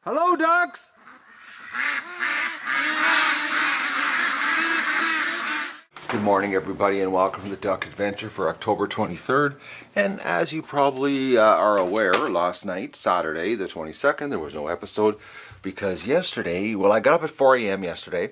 Hello, ducks! Good morning, everybody, and welcome to the Duck Adventure for October 23rd. And as you probably are aware, last night, Saturday the 22nd, there was no episode because yesterday, well, I got up at 4 a.m. yesterday.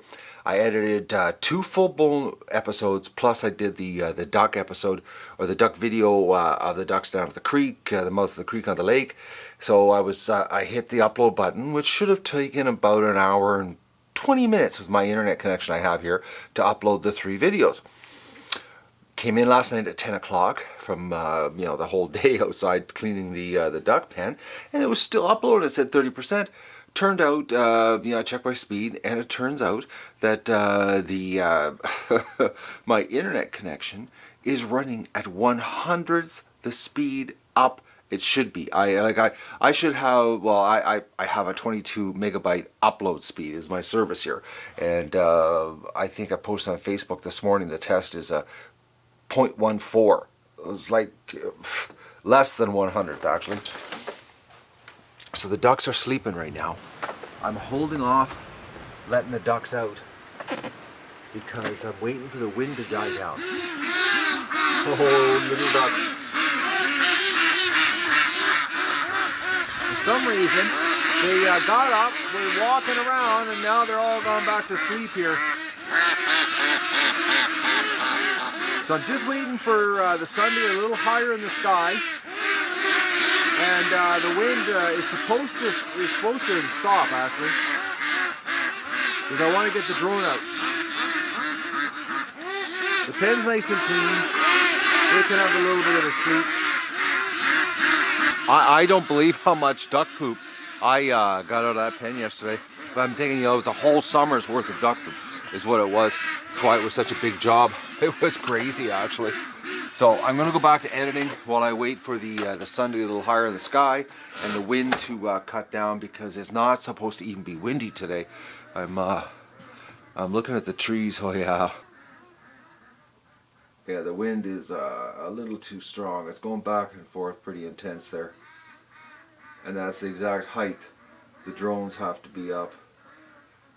I edited 2 full-blown episodes, plus I did the duck episode, or the duck video of the ducks down at the creek, the mouth of the creek on the lake. So I hit the upload button, which should have taken about an hour and 20 minutes with my internet connection I have here to upload the 3 videos. Came in last night at 10 o'clock from the whole day outside cleaning the duck pen, and it was still uploaded. It said 30%. Turned out, I checked my speed, and it turns out that my internet connection is running at 1/100th the speed up it should be. I should have, well, I have a 22 megabyte upload speed is my service here, and I think I posted on Facebook this morning the test is a 0.14. It was like less than 100th actually. So the ducks are sleeping right now. I'm holding off letting the ducks out because I'm waiting for the wind to die down. Oh, little ducks. For some reason, they got up, were walking around, and now they're all gone back to sleep here. So I'm just waiting for the sun to get a little higher in the sky. And the wind is supposed to stop actually, because I want to get the drone out. The pen's nice and clean. They can have a little bit of a sleep. I don't believe how much duck poop I got out of that pen yesterday. But I'm thinking, it was a whole summer's worth of duck poop is what it was. That's why it was such a big job. It was crazy actually. So I'm going to go back to editing while I wait for the sun to get a little higher in the sky and the wind to cut down, because it's not supposed to even be windy today. I'm looking at the trees. Oh yeah. Yeah, the wind is a little too strong. It's going back and forth pretty intense there. And that's the exact height the drones have to be up,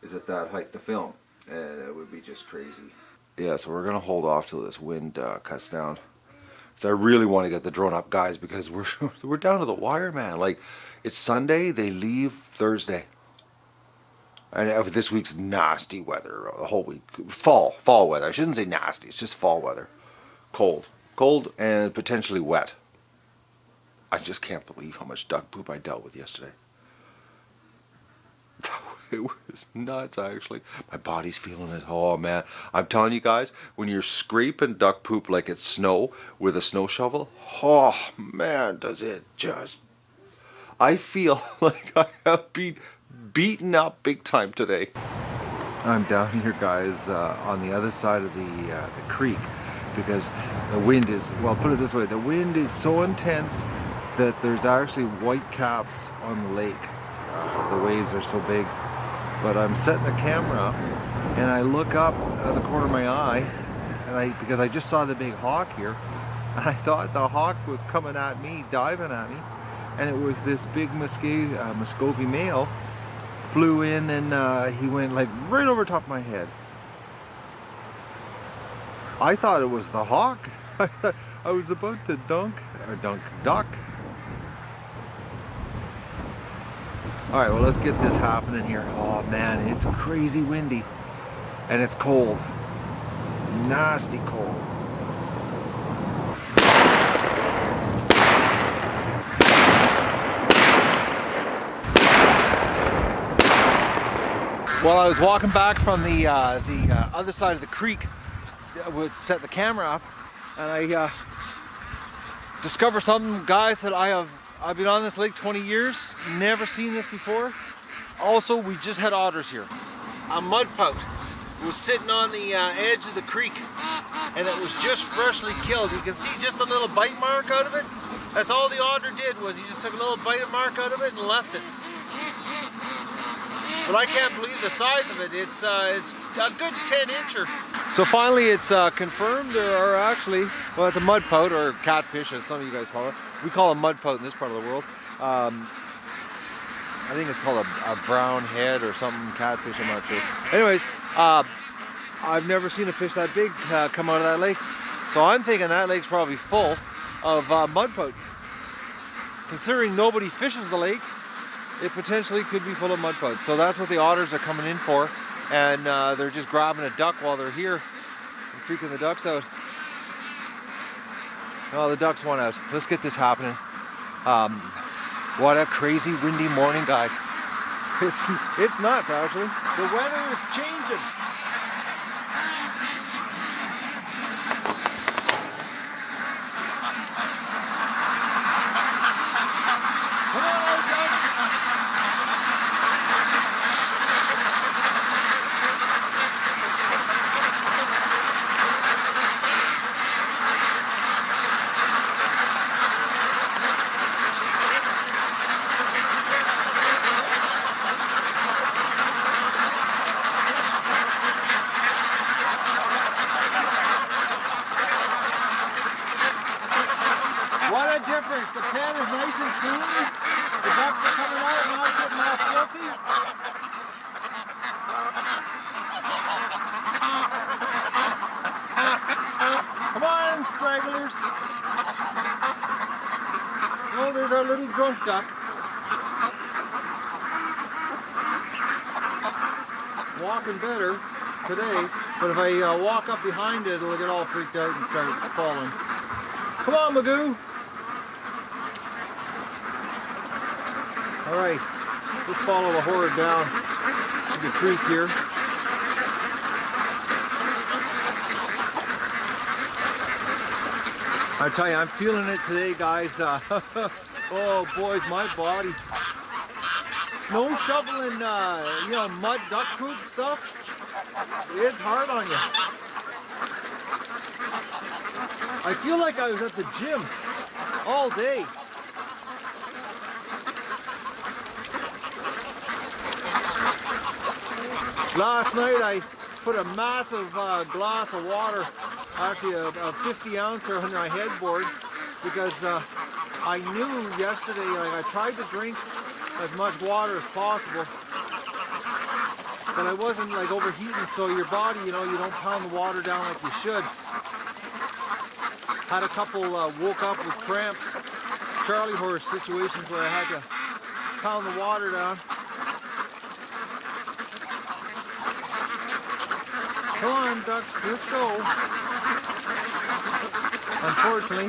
is at that height to film. And it would be just crazy. Yeah, so we're going to hold off till this wind cuts down. So I really want to get the drone up, guys, because we're down to the wire, man. Like, it's Sunday, they leave Thursday. And this week's nasty weather, the whole week. Fall weather. I shouldn't say nasty, it's just fall weather. Cold and potentially wet. I just can't believe how much duck poop I dealt with yesterday. It was nuts actually. My body's feeling it. Oh man, I'm telling you guys, when you're scraping duck poop like it's snow with a snow shovel, oh man, does it just... I feel like I have been beaten up big time today. I'm down here, guys, on the other side of the creek, because the wind is, well, put it this way, the wind is so intense that there's actually white caps on the lake. The waves are so big. But I'm setting the camera up, and I look up at the corner of my eye, and because I just saw the big hawk here, and I thought the hawk was coming at me, diving at me, and it was this big Muscovy male, flew in, and he went like right over top of my head. I thought it was the hawk. I was about to duck. Alright, well, let's get this happening here. Oh man, it's crazy windy. And it's cold. Nasty cold. Well, I was walking back from the other side of the creek, would set the camera up, and I discovered something, guys, that I've been on this lake 20 years, never seen this before. Also, we just had otters here. A mud pout was sitting on the edge of the creek, and it was just freshly killed. You can see just a little bite mark out of it. That's all the otter did, was he just took a little bite mark out of it and left it. But I can't believe the size of it. It's a good 10-incher. So finally it's confirmed there are actually, well, it's a mud pout, or catfish as some of you guys call it. We call it mud pout in this part of the world. I think it's called a brown head or something, catfish, I'm not sure. Anyways, I've never seen a fish that big come out of that lake. So I'm thinking that lake's probably full of mudpout. Considering nobody fishes the lake, it potentially could be full of mudpout. So that's what the otters are coming in for. And they're just grabbing a duck while they're here and freaking the ducks out. Oh, the ducks want out. Let's get this happening. What a crazy windy morning, guys. It's nuts, actually. The weather is changing. What a difference. The pen is nice and clean. The ducks are coming out, not getting all filthy. Come on, stragglers. Oh, there's our little drunk duck. Walking better today, but if I walk up behind it, it'll get all freaked out and start falling. Come on, Magoo. All right, let's follow the horde down to the creek here. I tell you, I'm feeling it today, guys. Oh, boys, my body. Snow shoveling, you know, mud duck poop stuff. It's hard on you. I feel like I was at the gym all day. Last night I put a massive glass of water, actually a 50 ouncer on my headboard, because I knew yesterday, like, I tried to drink as much water as possible, but I wasn't like overheating, so your body, you know, you don't pound the water down like you should. Had a couple woke up with cramps, Charlie horse situations where I had to pound the water down. Come on, ducks, let's go. Unfortunately,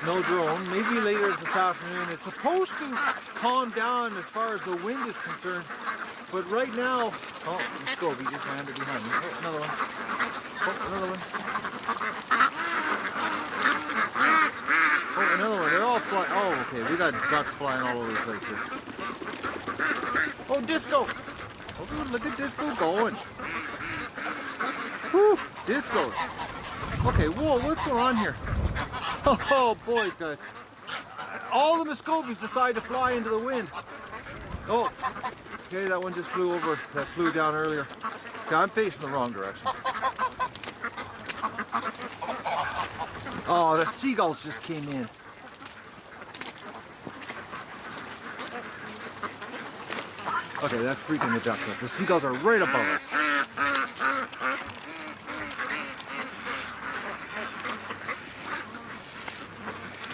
no drone. Maybe later this afternoon. It's supposed to calm down as far as the wind is concerned, but right now, oh, the Scobie just landed behind me. Oh, another one. Oh, another one. Oh, another one. They're all flying. Oh, okay. We got ducks flying all over the place here. Oh, Disco. Oh, look at Disco going. Whew, Discos. Okay, whoa, what's going on here? Oh, boys, guys. All the Muscovies decide to fly into the wind. Oh, okay, that one just flew over. That flew down earlier. Okay, I'm facing the wrong direction. Oh, the seagulls just came in. Okay, that's freaking the ducks up. The seagulls are right above us.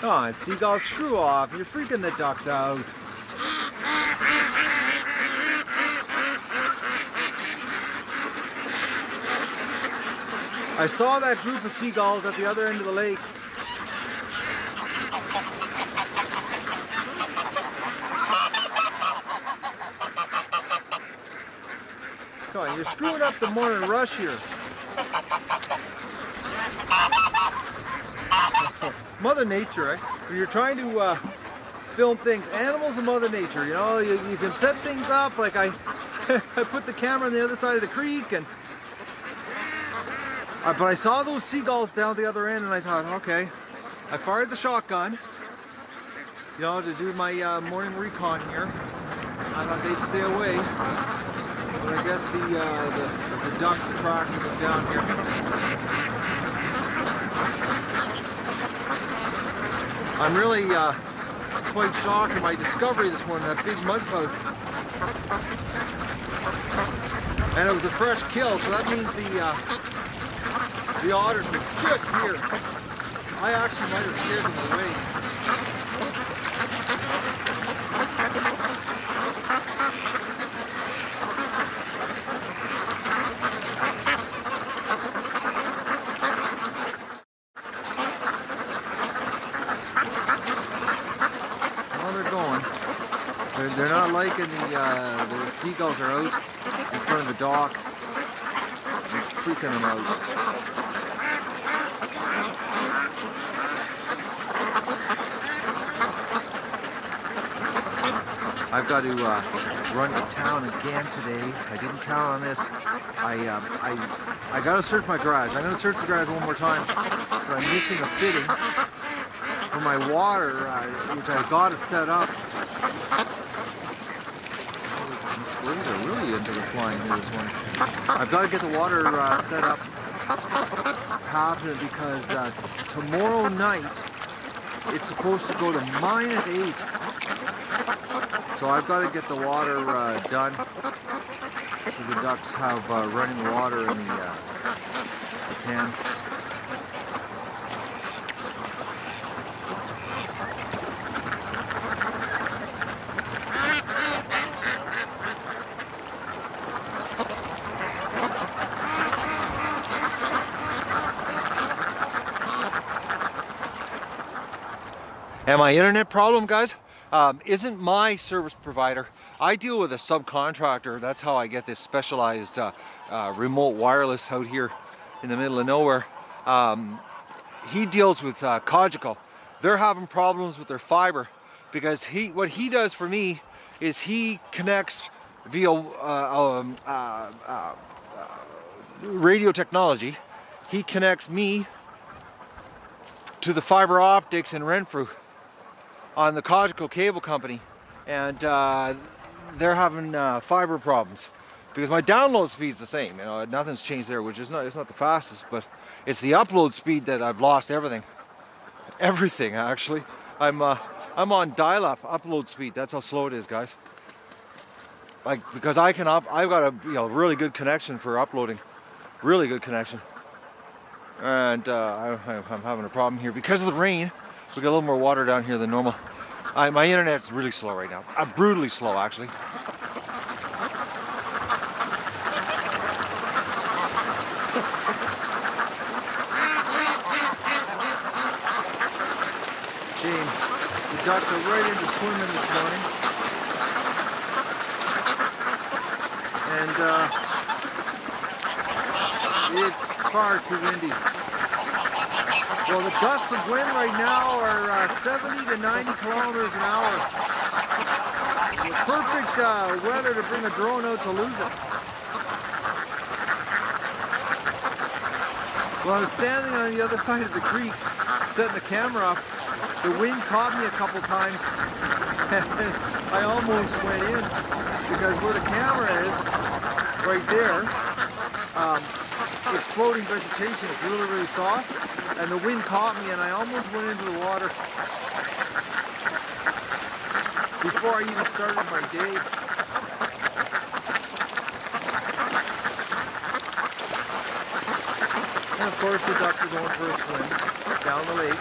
Come on, seagulls, screw off. You're freaking the ducks out. I saw that group of seagulls at the other end of the lake. Come on, you're screwing up the morning rush here. Mother Nature, right? When you're trying to film things, animals and Mother Nature, you know, you can set things up, like I put the camera on the other side of the creek, and but I saw those seagulls down the other end, and I thought, okay, I fired the shotgun, you know, to do my morning recon here. I thought they'd stay away, but I guess the ducks attracted them down here. I'm really quite shocked at my discovery this morning, that big mudpout. And it was a fresh kill, so that means the otters were just here. I actually might have scared them away. Well, they're going. They're not liking the seagulls are out in front of the dock. It's freaking them out. I've got to run to town again today. I didn't count on this. I got to search my garage. I'm going to search the garage one more time, but I'm missing a fitting for my water, which I've got to set up. The squirrels are really into the flying here this morning. I've got to get the water set up happening because tomorrow night it's supposed to go to -8. So I've got to get the water done so the ducks have running water in the pan. And my internet problem, guys, isn't my service provider. I deal with a subcontractor. That's how I get this specialized remote wireless out here in the middle of nowhere. He deals with Cogeco. They're having problems with their fiber because what he does for me is he connects via radio technology. He connects me to the fiber optics in Renfrew on the Cogeco cable company, and they're having fiber problems because my download speed's the same. You know, nothing's changed there, which is it's not the fastest, but it's the upload speed that I've lost everything actually. I'm on dial-up upload speed. That's how slow it is, guys. Like, because I've got a really good connection for uploading, really good connection, and I'm having a problem here because of the rain. We got a little more water down here than normal. My internet's really slow right now. Brutally slow, actually. Shame. The ducks are right into swimming this morning. And it's far too windy. Well, the gusts of wind right now are 70 to 90 kilometers an hour. Perfect weather to bring a drone out to lose it. Well, I was standing on the other side of the creek, setting the camera up. The wind caught me a couple times, and I almost went in because where the camera is, right there, it's floating vegetation. It's really, really soft. And the wind caught me and I almost went into the water before I even started my day. And of course the ducks are going for a swim down the lake.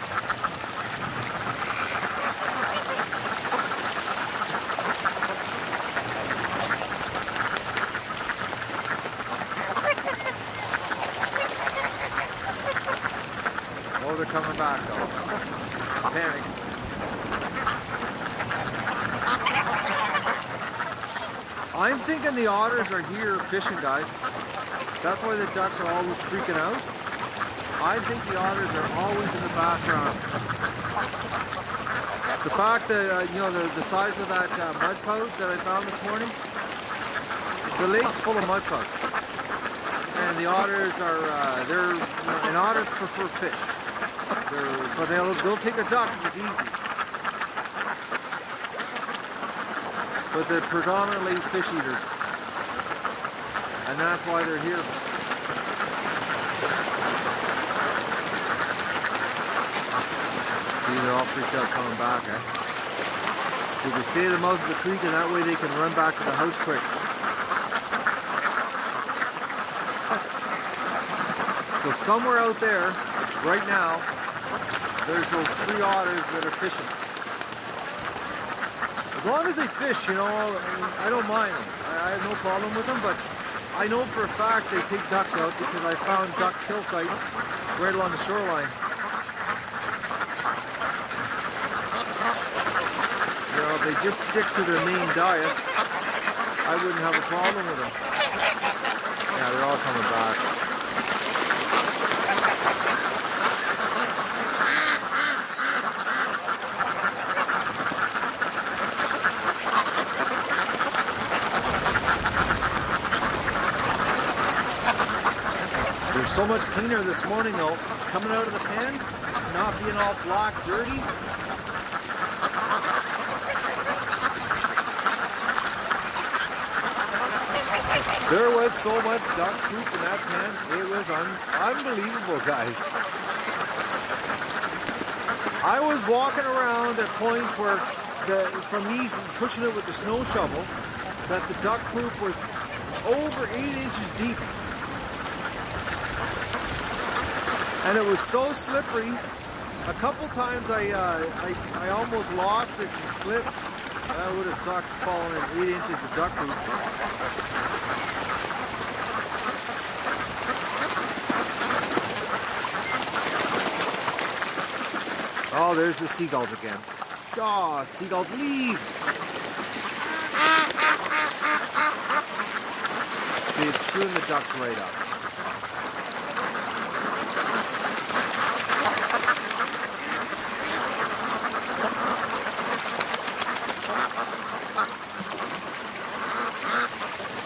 Oh, they're coming back though. Panic. I'm thinking the otters are here fishing, guys. That's why the ducks are always freaking out. I think the otters are always in the background. The fact that, the size of that mud pout that I found this morning, the lake's full of mud pout. And the otters are, and otters prefer fish. But they'll take a duck if it's easy. But they're predominantly fish eaters. And that's why they're here. See, they're all freaked out coming back, eh? So they stay at the mouth of the creek and that way they can run back to the house quick. So somewhere out there, right now, there's those 3 otters that are fishing. As long as they fish, you know, I don't mind them. I have no problem with them, but I know for a fact they take ducks out because I found duck kill sites right along the shoreline. You know, if they just stick to their main diet, I wouldn't have a problem with them. Yeah, they're all coming back. They're so much cleaner this morning though, coming out of the pen, not being all black, dirty. There was so much duck poop in that pen, it was unbelievable, guys. I was walking around at points where, from me pushing it with the snow shovel, that the duck poop was over 8 inches deep. And it was so slippery. A couple times I almost lost it and slipped. That would have sucked falling in 8 inches of duck poop. Oh, there's the seagulls again. Oh, seagulls leave. See, it's screwing the ducks right up.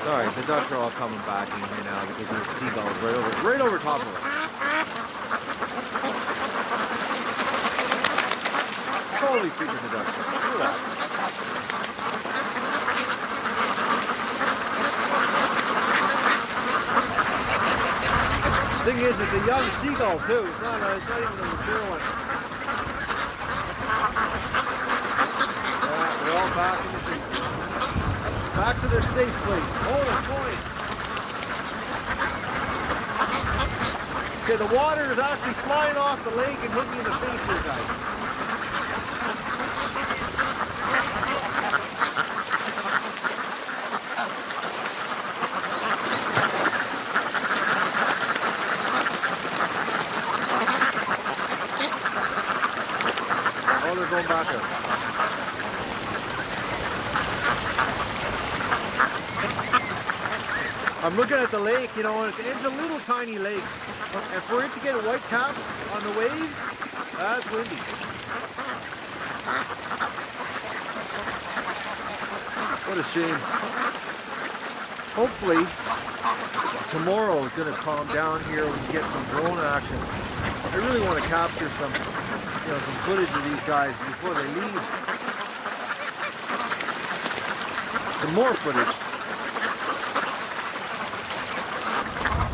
Alright, the ducks are all coming back in here now because there's seagulls right over top of us. Totally freaking the ducks out. Look at that. Thing is, it's a young seagull too. It's not even a mature one. Yeah, they're all back in the creek. Back to their safe place. Holy boys. Okay, the water is actually flying off the lake and hitting me in the face here, guys. Oh, they're going back up. I'm looking at the lake, you know, and it's a little tiny lake. And for it to get white caps on the waves, that's windy. What a shame. Hopefully, tomorrow is going to calm down here and we can get some drone action. I really want to capture some, you know, some footage of these guys before they leave. Some more footage.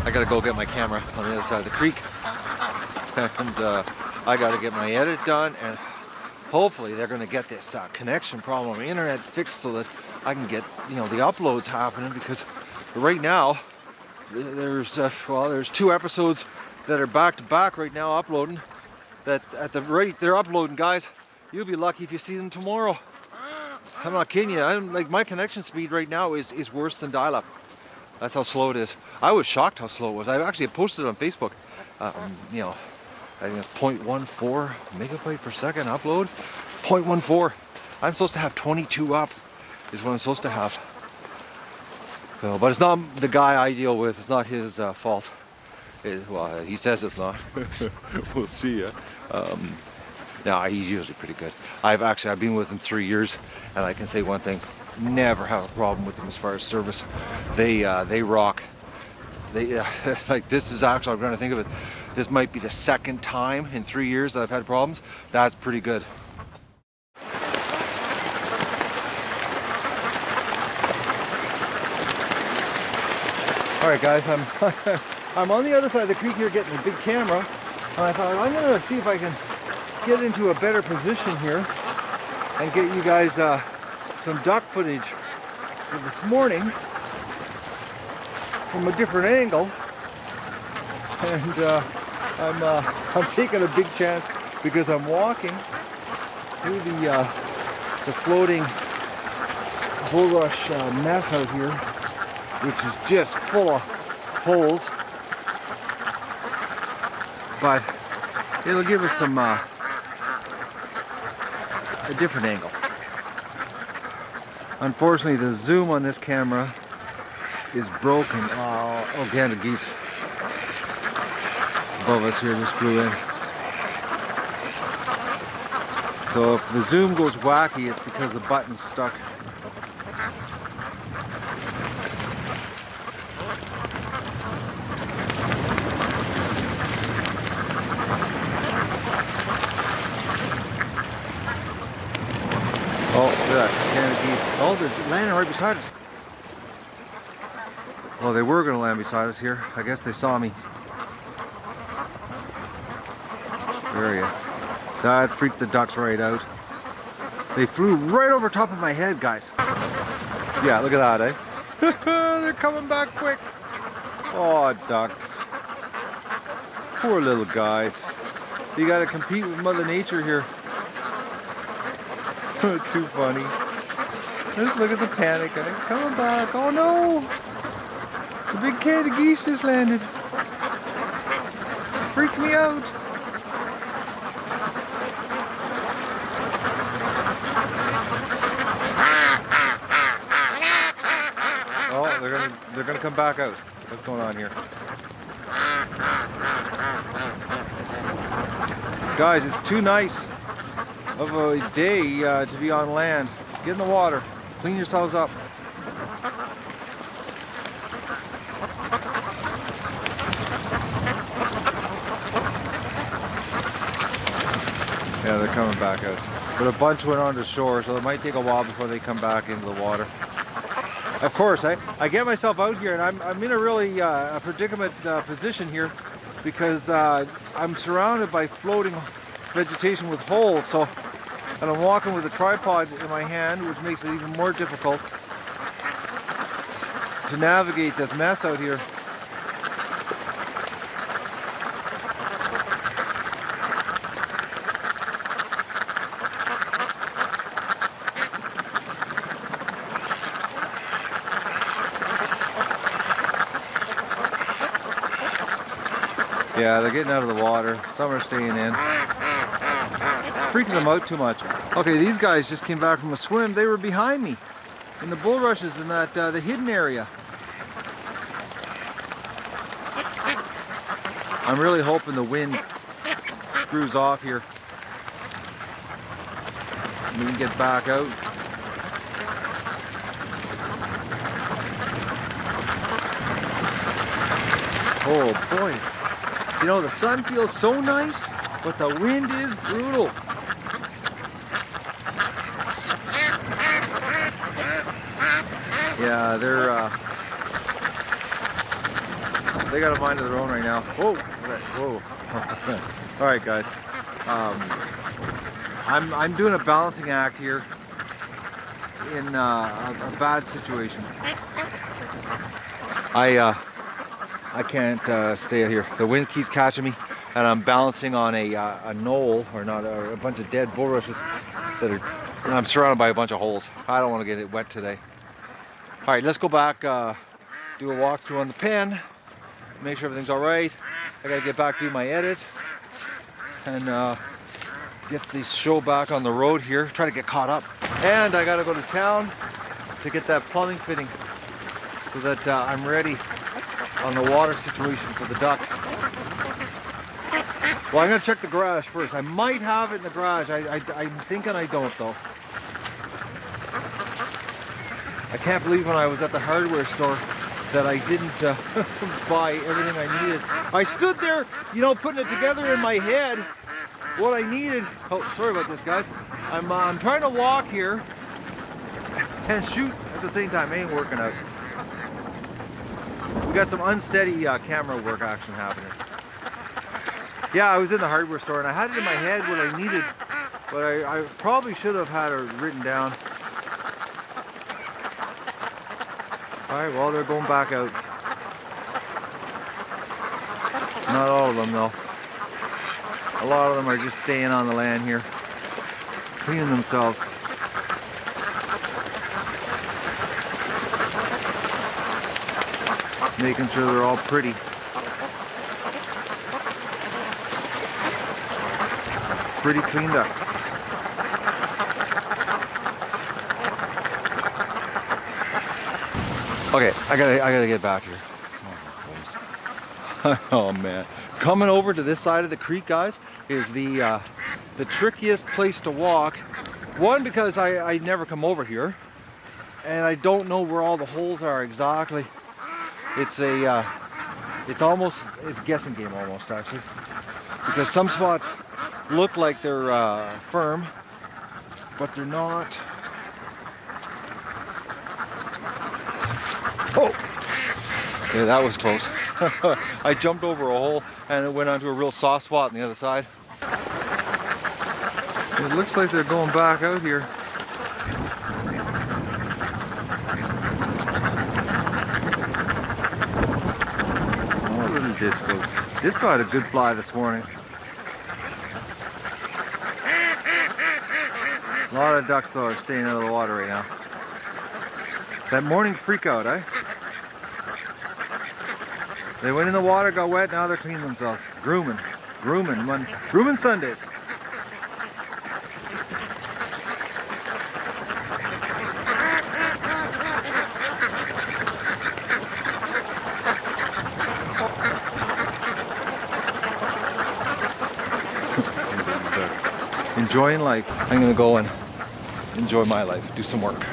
I gotta go get my camera on the other side of the creek, and I gotta get my edit done, and hopefully they're gonna get this connection problem on the internet fixed so that I can get, you know, the uploads happening, because right now there's 2 episodes that are back to back right now uploading. That at the rate they're uploading, guys, you'll be lucky if you see them tomorrow. I'm not kidding you. I'm like, my connection speed right now is worse than dial-up. That's how slow it is. I was shocked how slow it was. I actually posted it on Facebook. You know, I think it's 0.14 megabyte per second upload. 0.14. I'm supposed to have 22 up, is what I'm supposed to have. So, but it's not the guy I deal with. It's not his fault. Well, he says it's not. We'll see. No, he's usually pretty good. I've been with him 3 years, and I can say one thing: never have a problem with them as far as service. They rock. They like, this is actually, I'm trying to think of it, this might be the 2nd time in 3 years that I've had problems. That's pretty good. All right, guys, I'm on the other side of the creek here getting the big camera, and I thought I'm gonna see if I can get into a better position here and get you guys some duck footage for this morning from a different angle. and I'm taking a big chance because I'm walking through the floating bulrush mess out here, which is just full of holes. But it'll give us some a different angle. Unfortunately, the zoom on this camera is broken. Oh, again, the geese above us here just flew in. So if the zoom goes wacky, it's because the button's stuck. Oh, look at that cannon of geese. Oh, they're landing right beside us. Well, they were going to land beside us here. I guess they saw me. There you go. That freaked the ducks right out. They flew right over top of my head, guys. Yeah, look at that, eh? They're coming back quick. Oh, ducks. Poor little guys. You got to compete with Mother Nature here. Too funny. Just look at the panic. Coming back. Oh no! The big can of geese just landed. Freaked me out. Oh, they're gonna come back out. What's going on here? Guys, it's too nice of a day to be on land. Get in the water. Clean yourselves up. Yeah, they're coming back out. But a bunch went onto shore, so it might take a while before they come back into the water. Of course, I get myself out here, and I'm in a really predicament position here because I'm surrounded by floating vegetation with holes. And I'm walking with a tripod in my hand, which makes it even more difficult to navigate this mess out here. Yeah, they're getting out of the water. Some are staying in. It's freaking them out too much. Okay, these guys just came back from a swim. They were behind me in the bulrushes in that the hidden area. I'm really hoping the wind screws off here and we can get back out. Oh, boys. You know, the sun feels so nice, but the wind is brutal. Yeah, they got a mind of their own right now. Whoa, whoa. All right, guys. I'm doing a balancing act here in a bad situation. I can't stay here. The wind keeps catching me, and I'm balancing on a knoll, or not, a bunch of dead bulrushes that are. And I'm surrounded by a bunch of holes. I don't want to get it wet today. All right, let's go back, do a walkthrough on the pen, make sure everything's all right. I gotta get back, do my edit, and get this show back on the road here. Try to get caught up, and I gotta go to town to get that plumbing fitting so that I'm ready on the water situation for the ducks. Well, I'm gonna check the garage first. I might have it in the garage. I'm thinking I don't though. I can't believe when I was at the hardware store that I didn't buy everything I needed. I stood there, you know, putting it together in my head, what I needed. Oh, sorry about this, guys. I'm trying to walk here and shoot at the same time. It ain't working out. We got some unsteady camera work action happening. Yeah, I was in the hardware store and I had it in my head what I needed, but I probably should have had it written down. All right, well, they're going back out. Not all of them though. A lot of them are just staying on the land here, cleaning themselves. Making sure they're all pretty. Pretty clean ducks. Okay, I gotta get back here. Oh man, coming over to this side of the creek, guys, is the trickiest place to walk. One, because I never come over here, and I don't know where all the holes are exactly. It's a it's a guessing game almost, actually, because some spots look like they're firm, but they're not. Oh, yeah, that was close. I jumped over a hole and it went onto a real soft spot on the other side. It looks like they're going back out here. Oh, little discos. Disco had a good fly this morning. A lot of ducks though are staying out of the water right now. That morning freak out, eh? They went in the water, got wet, now they're cleaning themselves. Grooming Sundays. Enjoying life. I'm gonna go and enjoy my life, do some work.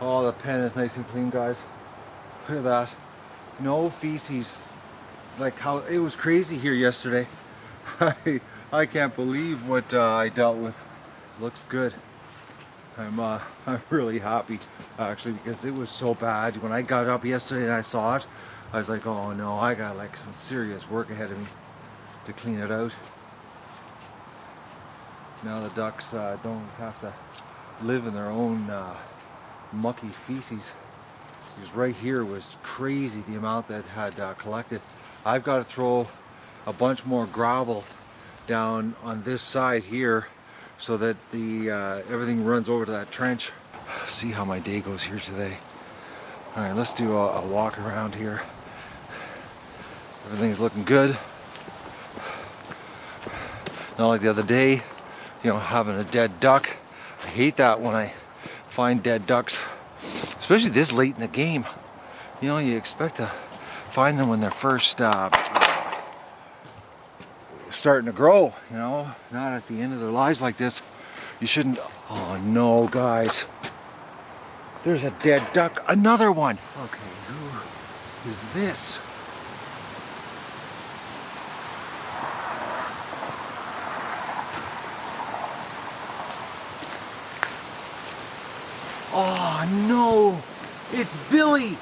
Oh, the pen is nice and clean, guys. Look at that. No feces. Like how it was crazy here yesterday. I can't believe what I dealt with. Looks good. I'm really happy actually, because it was so bad. When I got up yesterday and I saw it, I was like, oh no, I got like some serious work ahead of me to clean it out. Now the ducks don't have to live in their own mucky feces. Because right here was crazy the amount that had collected. I've got to throw a bunch more gravel down on this side here so that the everything runs over to that trench. See how my day goes here today. All right, let's do a walk around here. Everything's looking good. Not like the other day, you know, having a dead duck. I hate that when I find dead ducks. Especially this late in the game. You know, you expect to find them when they're first starting to grow, you know, not at the end of their lives like this. You shouldn't. Oh no, guys. There's a dead duck. Another one. Okay, who is this? Oh no, it's Billy.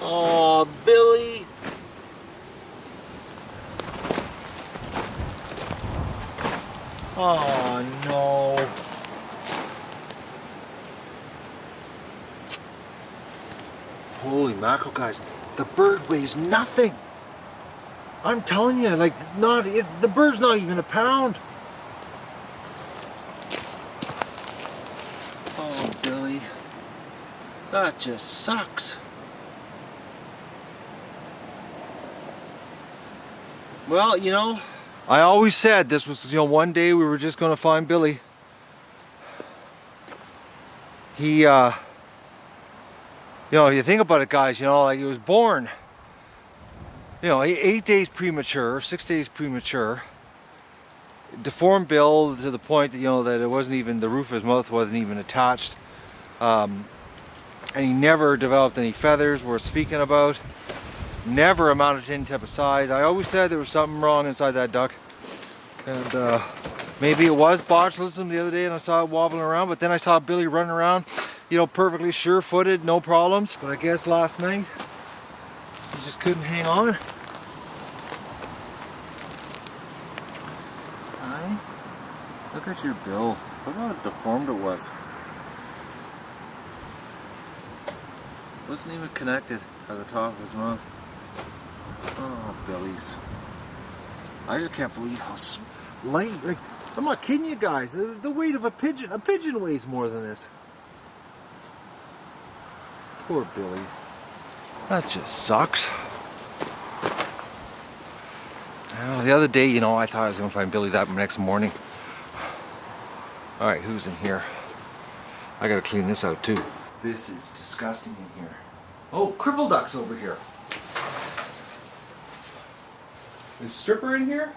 Oh, Billy. Oh no. Holy mackerel, guys. The bird weighs nothing. I'm telling you, like, the bird's not even a pound. Oh, Billy, that just sucks. Well, you know, I always said this was, you know, one day we were just going to find Billy. He, you know, if you think about it, guys, you know, like he was born, you know, 8 days premature, 6 days premature. Deformed bill to the point that, you know, that it wasn't even, the roof of his mouth wasn't even attached, and he never developed any feathers worth speaking about, never amounted to any type of size. I always said there was something wrong inside that duck, and maybe it was botulism the other day and I saw it wobbling around, but then I saw Billy running around, you know, perfectly sure-footed, no problems. But I guess last night he just couldn't hang on. Look at your bill. Look how deformed it was. Wasn't even connected at the top of his mouth. Oh, Billy's. I just can't believe how light. Like, I'm not kidding you guys. The weight of a pigeon weighs more than this. Poor Billy. That just sucks. Well, the other day, you know, I thought I was going to find Billy that next morning. Alright, who's in here? I gotta clean this out too. This is disgusting in here. Oh, cripple duck's over here. Is Stripper in here?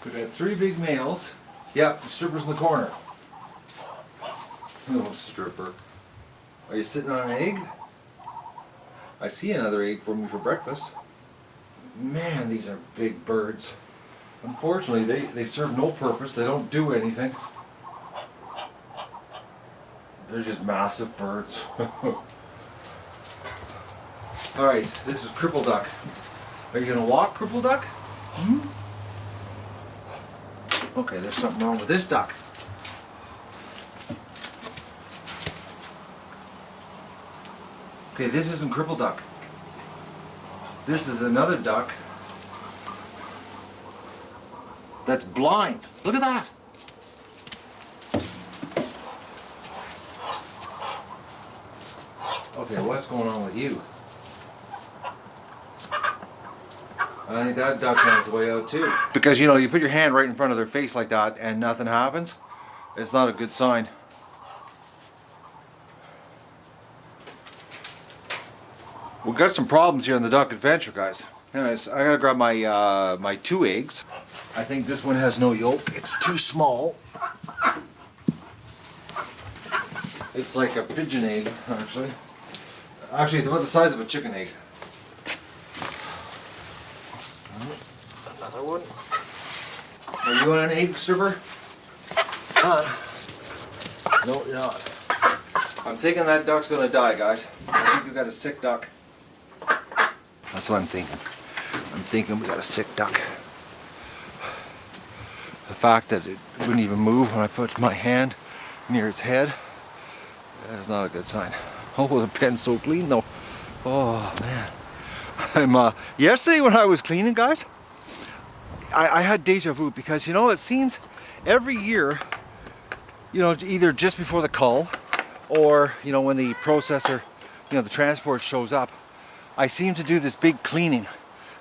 We've got 3 big males. Yep, Stripper's in the corner. Hello, Stripper. Are you sitting on an egg? I see another egg for me for breakfast. Man, these are big birds. Unfortunately, they serve no purpose. They don't do anything. They're just massive birds. Alright, this is Cripple Duck. Are you gonna walk, Cripple Duck? Hmm? Okay, there's something wrong with this duck. Okay, this isn't Cripple Duck. This is another duck that's blind. Look at that. Okay, what's going on with you? I think that duck's on its way out too. Because, you know, you put your hand right in front of their face like that and nothing happens. It's not a good sign. We've got some problems here in the duck adventure, guys. Anyways, I gotta grab my my 2 eggs. I think this one has no yolk. It's too small. It's like a pigeon egg, actually. Actually, it's about the size of a chicken egg. Another one. Are you on an egg, Stripper? No, you're not. I'm thinking that duck's gonna die, guys. I think we've got a sick duck. That's what I'm thinking. I'm thinking we got a sick duck. The fact that it wouldn't even move when I put my hand near its head, that is not a good sign. Oh, the pen's so clean though. Oh man. Yesterday when I was cleaning, guys, I had deja vu because, you know, it seems every year, you know, either just before the cull or, you know, when the processor, you know, the transport shows up, I seem to do this big cleaning.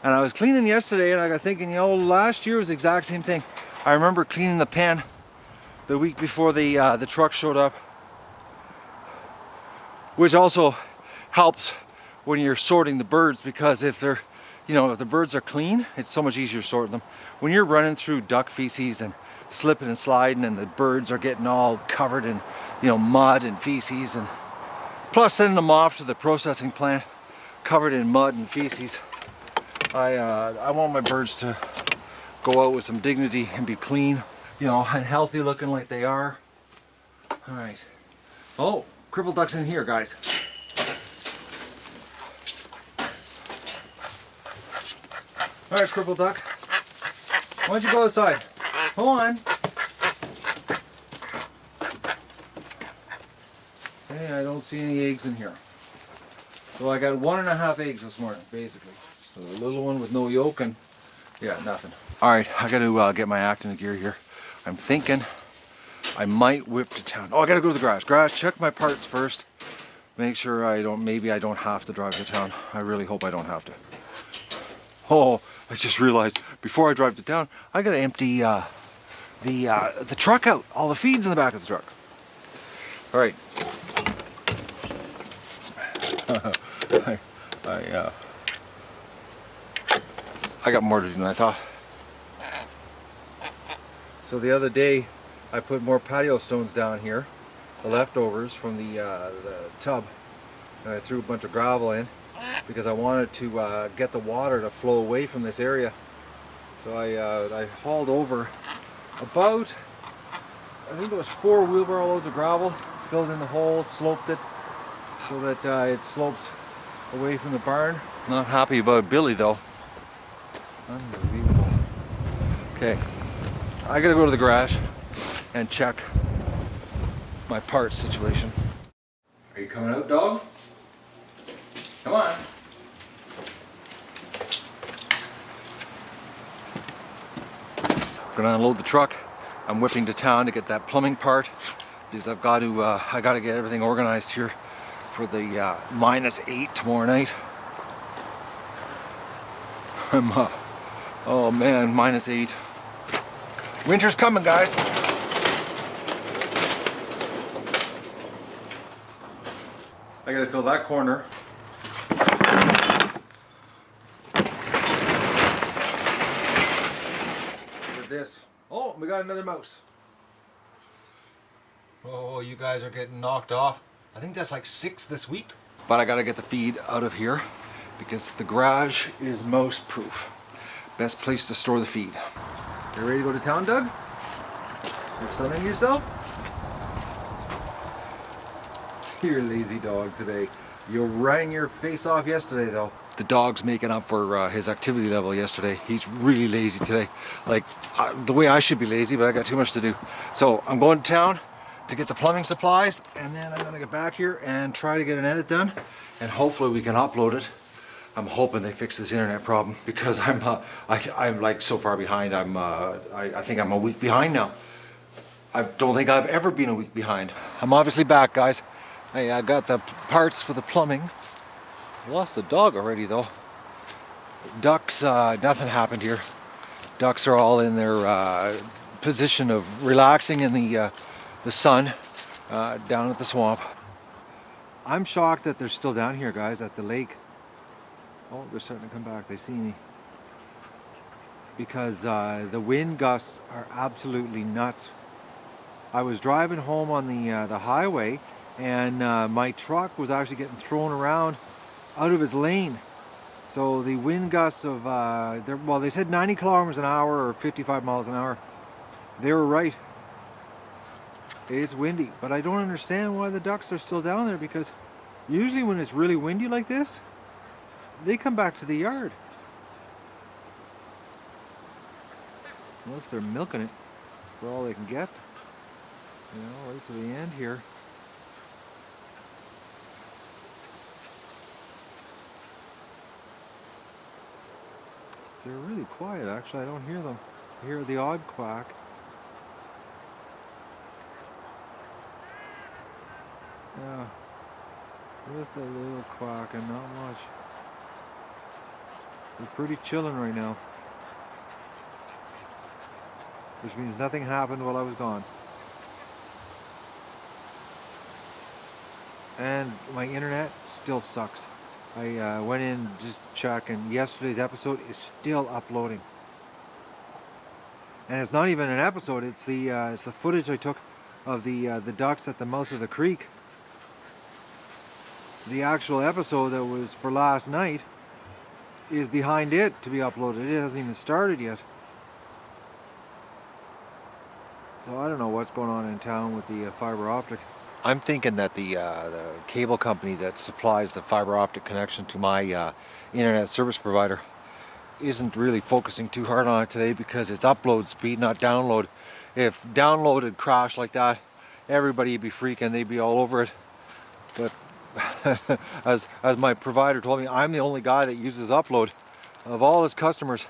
And I was cleaning yesterday and I got thinking, you know, last year was the exact same thing. I remember cleaning the pen the week before the truck showed up, which also helps when you're sorting the birds, because if they're, you know, if the birds are clean, it's so much easier sorting them. When you're running through duck feces and slipping and sliding and the birds are getting all covered in, you know, mud and feces, and plus sending them off to the processing plant covered in mud and feces, I want my birds to go out with some dignity and be clean, you know, and healthy looking like they are. All right. Oh, Cripple Duck's in here, guys. All right, Cripple Duck. Why don't you go outside? Hold on. Hey, I don't see any eggs in here. So I got 1.5 eggs this morning, basically. So a little one with no yolk and, yeah, nothing. All right, I got to get my act into gear here. I'm thinking I might whip to town. Oh, I got to go to the garage. Check my parts first. Make sure maybe I don't have to drive to town. I really hope I don't have to. Oh, I just realized before I drive to town, I got to empty the truck out. All the feed's in the back of the truck. All right. I got more to do than I thought. So the other day, I put more patio stones down here, the leftovers from the tub. And I threw a bunch of gravel in because I wanted to get the water to flow away from this area. So I hauled over about, I think it was 4 wheelbarrow loads of gravel, filled in the hole, sloped it so that it slopes away from the barn. Not happy about Billy though. Unbelievable. Okay, I gotta go to the garage and check my parts situation. Are you coming out, dog? Come on. Gonna unload the truck. I'm whipping to town to get that plumbing part because I've got to I got to get everything organized here for the -8 tomorrow night. I'm oh man, -8. Winter's coming, guys. I gotta fill that corner. Look at this. Oh, we got another mouse. Oh, you guys are getting knocked off. I think that's like 6 this week. But I gotta get the feed out of here because the garage is mouse proof. Best place to store the feed. You ready to go to town, Doug? You're sunning yourself? You're a lazy dog today. You rang your face off yesterday though. The dog's making up for his activity level yesterday. He's really lazy today. Like the way I should be lazy, but I got too much to do. So I'm going to town to get the plumbing supplies, and then I'm gonna get back here and try to get an edit done, and hopefully we can upload it. I'm hoping they fix this internet problem because I'm like so far behind. I think I'm a week behind now. I don't think I've ever been a week behind. I'm obviously back, guys. I got the parts for the plumbing. Lost the dog already though. Ducks, nothing happened here. Ducks are all in their position of relaxing in the sun down at the swamp. I'm shocked that they're still down here, guys, at the lake. Oh, they're starting to come back. They see me. Because the wind gusts are absolutely nuts. I was driving home on the highway, and my truck was actually getting thrown around out of its lane. So the wind gusts of, well, they said 90 kilometers an hour or 55 miles an hour. They were right. It's windy, but I don't understand why the ducks are still down there, because usually when it's really windy like this, they come back to the yard. Unless they're milking it for all they can get. You know, right to the end here. They're really quiet, actually. I don't hear them. I hear the odd quack. Yeah, just a little quack and not much. They're pretty chilling right now. Which means nothing happened while I was gone. And my internet still sucks. I went in just check, and yesterday's episode is still uploading. And it's not even an episode. It's the footage I took of the ducks at the mouth of the creek. The actual episode that was for last night is behind it to be uploaded. It hasn't even started yet. So I don't know what's going on in town with the fiber optic. I'm thinking that the cable company that supplies the fiber optic connection to my internet service provider isn't really focusing too hard on it today, because it's upload speed, not download. If download had crashed like that, everybody would be freaking, they'd be all over it. But as my provider told me, I'm the only guy that uses upload of all his customers.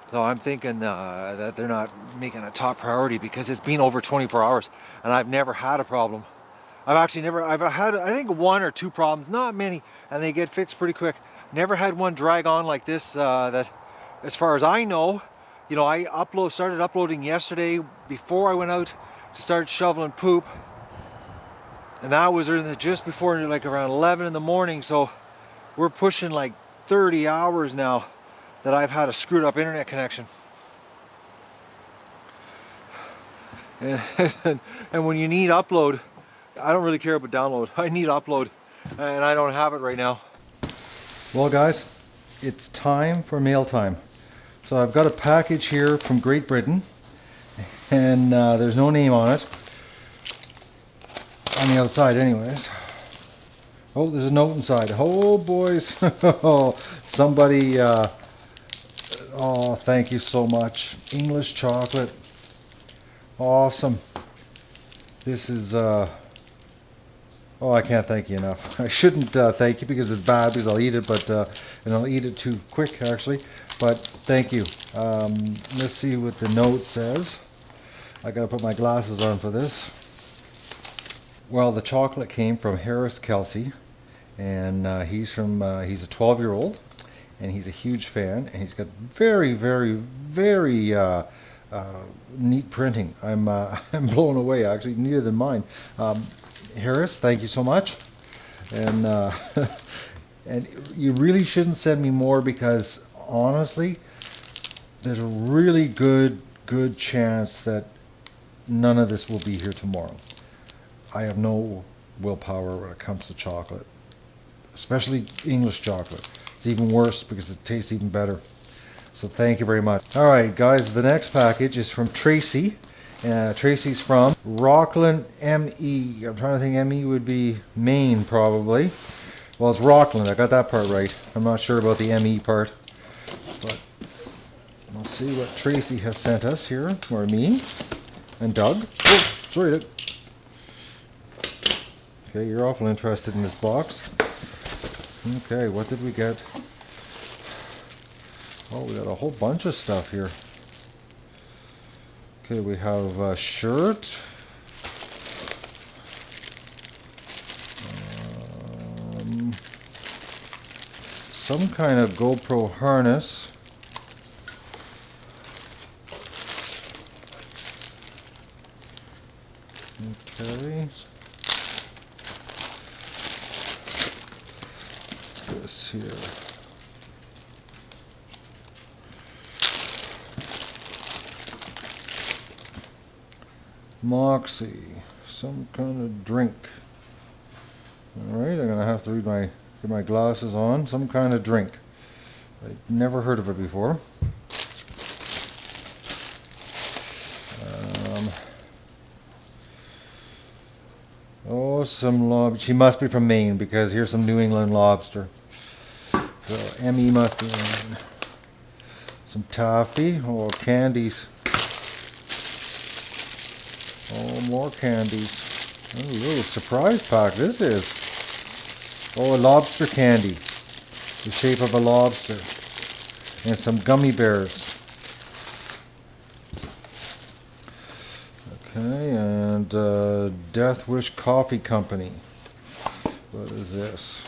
So I'm thinking that they're not making a top priority, because it's been over 24 hours and I've never had a problem. I've had, I think, 1 or 2 problems, not many, and they get fixed pretty quick. Never had one drag on like this, that as far as I know. You know, I started uploading yesterday before I went out to start shoveling poop. And that was just before, like around 11 in the morning. So we're pushing like 30 hours now that I've had a screwed up internet connection. And when you need upload, I don't really care about download. I need upload, and I don't have it right now. Well, guys, it's time for mail time. So I've got a package here from Great Britain, and there's no name on it. On the outside anyways. Oh, there's a note inside. Oh, boys. Somebody, oh, thank you so much. English chocolate. Awesome. This is Oh, I can't thank you enough. I shouldn't thank you because it's bad because I'll eat it, but and I'll eat it too quick actually. But thank you. Let's see what the note says. I gotta put my glasses on for this. Well, the chocolate came from Harris Kelsey, and he's a 12-year-old, and he's a huge fan, and he's got very, very, very neat printing. I'm I'm blown away. Actually, neater than mine. Harris, thank you so much, and and you really shouldn't send me more because honestly, there's a really good chance that none of this will be here tomorrow. I have no willpower when it comes to chocolate, especially English chocolate. It's even worse because it tastes even better. So thank you very much. All right, guys, the next package is from Tracy. Tracy's from Rockland, ME. I'm trying to think, ME would be Maine, probably. Well, it's Rockland. I got that part right. I'm not sure about the ME part. But we'll see what Tracy has sent us here, or me, and Doug. Oh, sorry, Doug. Okay, you're awful interested in this box. Okay, what did we get? Oh, we got a whole bunch of stuff here. Okay, we have a shirt. Some kind of GoPro harness. Okay. What's this here? Moxie, some kind of drink. All right, I'm gonna have to get my glasses on. Some kind of drink. I've never heard of it before. Oh, some lobster. She must be from Maine because here's some New England lobster. So ME must be Maine. Some toffee. Oh, candies. Oh, more candies. Oh, a little surprise pack this is. Oh, a lobster candy. The shape of a lobster. And some gummy bears. Okay, and Death Wish Coffee Company. What is this?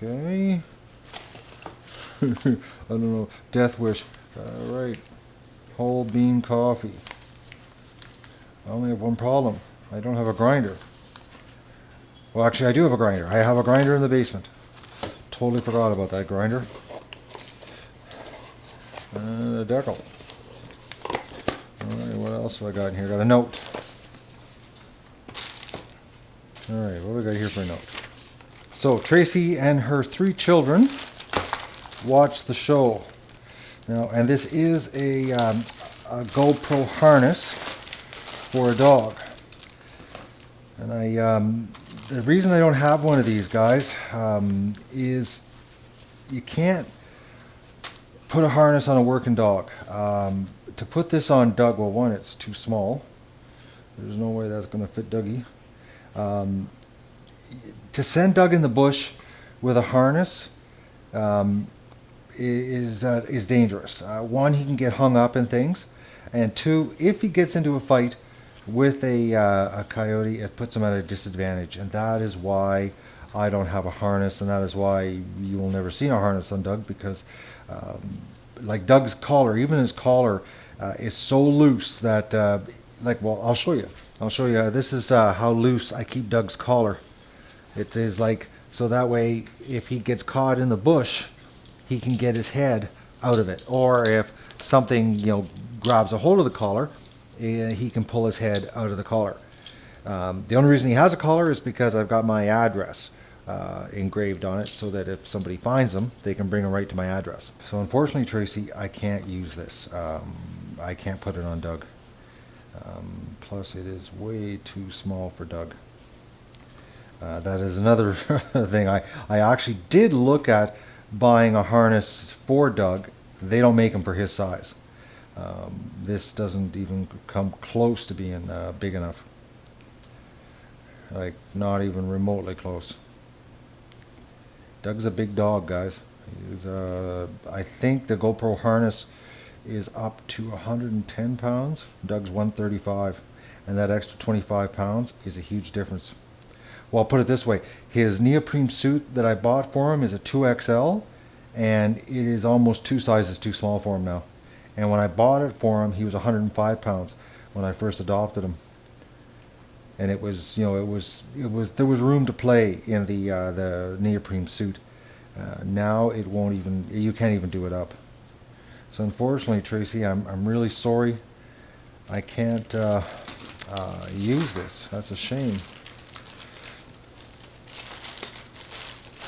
Okay. I don't know. Death Wish. All right. Whole bean coffee. I only have one problem. I don't have a grinder. Well, actually, I do have a grinder. I have a grinder in the basement. Totally forgot about that grinder. And a decal. Alright, what else have I got in here? Got a note. Alright, what do we got here for a note? So, Tracy and her 3 children watched the show. Now, and this is a GoPro harness for a dog. And the reason I don't have one of these, guys, is you can't put a harness on a working dog. To put this on Doug, well, one, it's too small. There's no way that's going to fit Dougie. To send Doug in the bush with a harness is dangerous. One, he can get hung up in things, and 2, if he gets into a fight with a coyote, it puts him at a disadvantage, and that is why I don't have a harness, and that is why you will never see a harness on Doug, because like Doug's collar, even his collar is so loose that well, I'll show you. This is how loose I keep Doug's collar. It is like, so that way if he gets caught in the bush, he can get his head out of it, or if something grabs a hold of the collar, he can pull his head out of the collar. The only reason he has a collar is because I've got my address engraved on it, so that if somebody finds him, they can bring him right to my address. So unfortunately, Tracy, I can't use this. I can't put it on Doug. Plus, it is way too small for Doug. That is another thing. I actually did look at buying a harness for Doug. They don't make them for his size. This doesn't even come close to being big enough. Like, not even remotely close. Doug's a big dog, guys. He's, I think the GoPro harness is up to 110 pounds. Doug's 135. And that extra 25 pounds is a huge difference. Well, I'll put it this way. His neoprene suit that I bought for him is a 2XL. And it is almost 2 sizes too small for him now. And when I bought it for him, he was 105 pounds when I first adopted him. And it was, you know, there was room to play in the neoprene suit. Now it won't even, you can't even do it up. So unfortunately, Tracy, I'm really sorry I can't use this. That's a shame.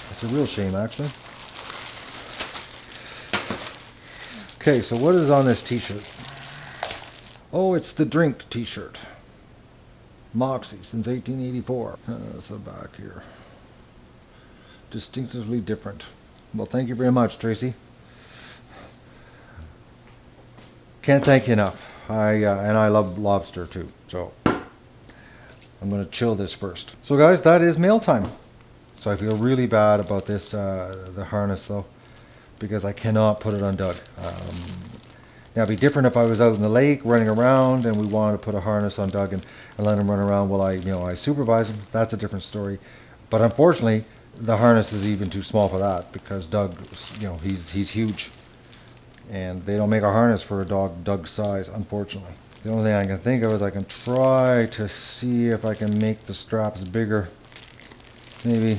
It's a real shame, actually. Okay, so what is on this t-shirt? Oh, it's the drink t-shirt. Moxie since 1884. That's the back here. Distinctively different. Well, thank you very much, Tracy. Can't thank you enough. And I love lobster too. So I'm going to chill this first. So guys, that is mail time. So I feel really bad about this, the harness though, because I cannot put it on Doug. Now it'd be different if I was out in the lake running around and we wanted to put a harness on Doug and let him run around while I supervise him. That's a different story. But unfortunately, the harness is even too small for that because Doug, he's huge. And they don't make a harness for a dog Doug's size, unfortunately. The only thing I can think of is I can try to see if I can make the straps bigger. Maybe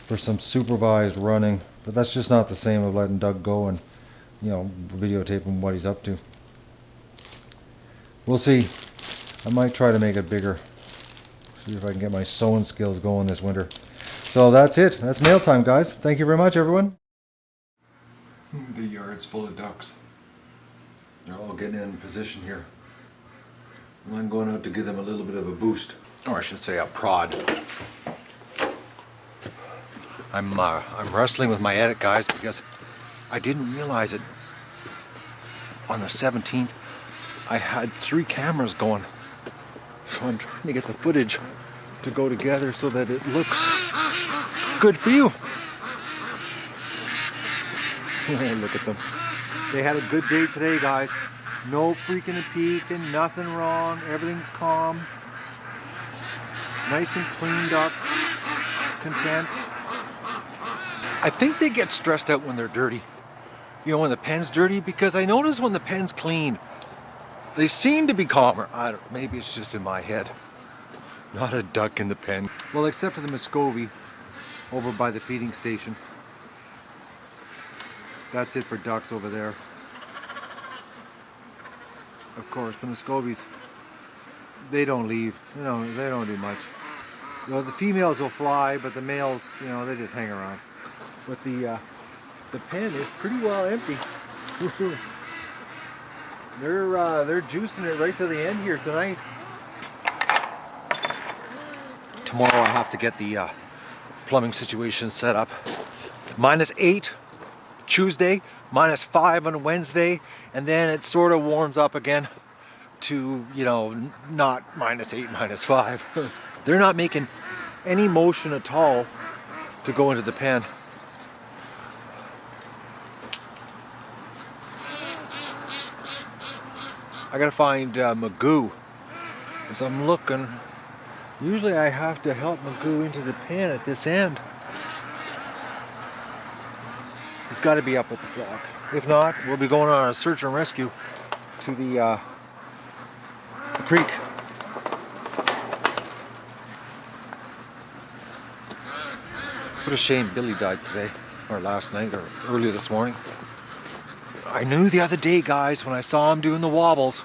for some supervised running. But that's just not the same as letting Doug go and videotape him what he's up to. We'll see. I might try to make it bigger. See if I can get my sewing skills going this winter. So that's it. That's mail time, guys. Thank you very much, everyone. The yard's full of ducks. They're all getting in position here. And I'm going out to give them a little bit of a boost. Or I should say a prod. I'm wrestling with my edit, guys, because I didn't realize it. On the 17th, I had 3 cameras going. So I'm trying to get the footage to go together so that it looks good for you. Look at them. They had a good day today, guys. No freaking and peeking, nothing wrong, everything's calm. Nice and clean ducks, content. I think they get stressed out when they're dirty. When the pen's dirty, because I notice when the pen's clean, they seem to be calmer. Maybe it's just in my head. Not a duck in the pen. Well, except for the Muscovy over by the feeding station. That's it for ducks over there. Of course, the Muscovies, they don't leave. They don't do much. The females will fly, but the males, they just hang around. But the pen is pretty well empty. They're juicing it right to the end here tonight. Tomorrow I have to get the plumbing situation set up. -8 Tuesday, -5 on Wednesday, and then it sort of warms up again to, not -8, -5. They're not making any motion at all to go into the pen. I gotta find Magoo, as I'm looking. Usually I have to help Magoo into the pen at this end. He's got to be up with the flock. If not, we'll be going on a search and rescue to the creek. What a shame Billy died today, or last night, or earlier this morning. I knew the other day, guys, when I saw him doing the wobbles,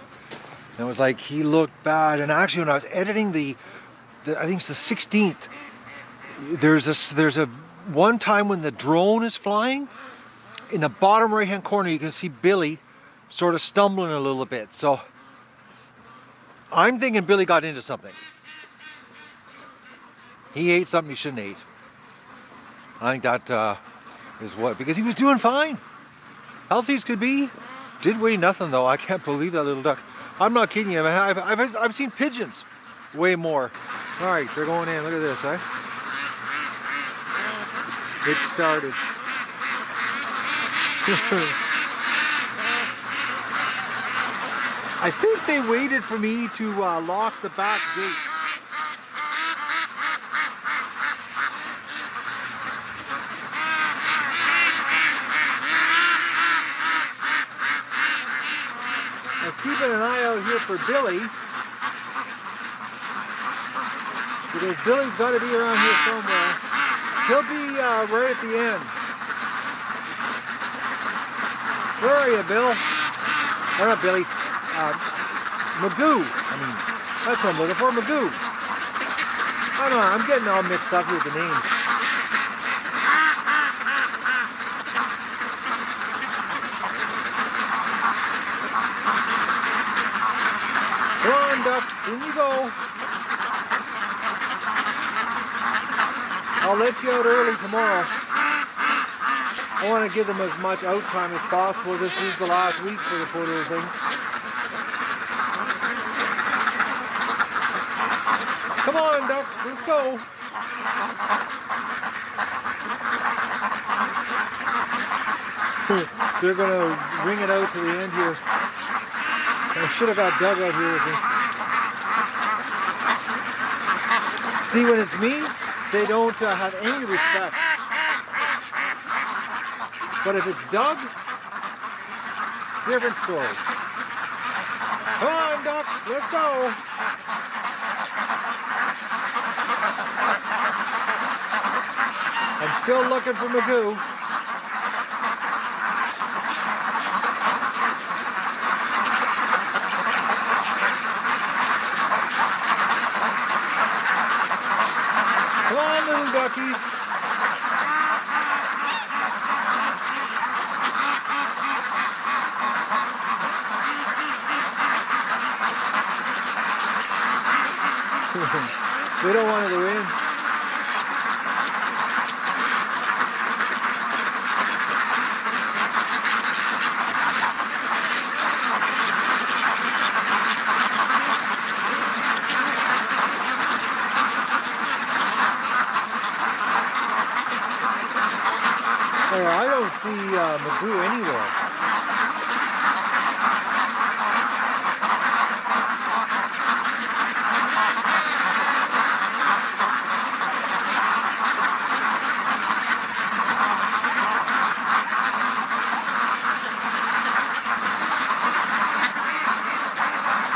and it was like he looked bad. And actually, when I was editing the I think it's the 16th, there's a one time when the drone is flying, in the bottom right hand corner you can see Billy sort of stumbling a little bit. So I'm thinking Billy got into something. He ate something he shouldn't eat. I think that is what, because he was doing fine. Healthy as could be. Did weigh nothing though. I can't believe that little duck. I'm not kidding you. I've seen pigeons way more. All right, they're going in. Look at this, eh? It started. I think they waited for me to lock the back gates. Now keeping an eye out here for Billy, because Billy's got to be around here somewhere. He'll be right at the end. Where are you, Bill? Or not Billy. Magoo. I mean, that's what I'm looking for, Magoo. I don't know, I'm getting all mixed up with the names. Come on, ducks, in you go. I'll let you out early tomorrow. I want to give them as much out time as possible. This is the last week for the poor little things. Come on, ducks, let's go. They're going to ring it out to the end here. I should have got Doug out here with me. See, when it's me, they don't have any respect. But if it's Doug, different story. Come on, ducks, let's go. I'm still looking for Magoo. Come on, little duckies. We don't want to go in. Oh, I don't see Magoo anywhere.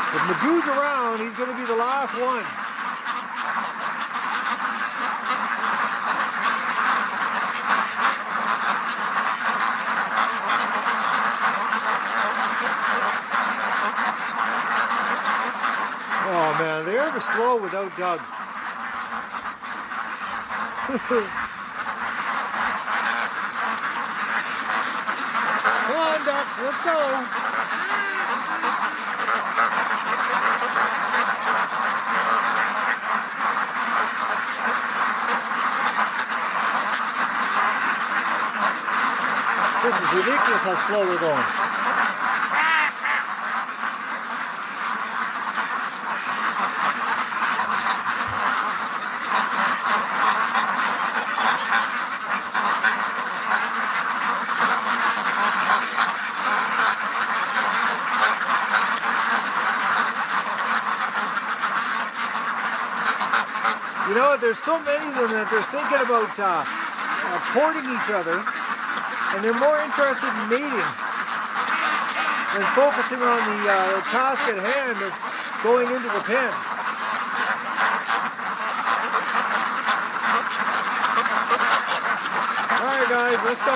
If Magoo's around, he's going to be the last one. Oh man, they're ever slow without Doug. Come on, ducks, let's go. This is ridiculous how slow they're going. You know, there's so many of them that they're thinking about courting each other, and they're more interested in mating than focusing on the task at hand of going into the pen. All right, guys, let's go.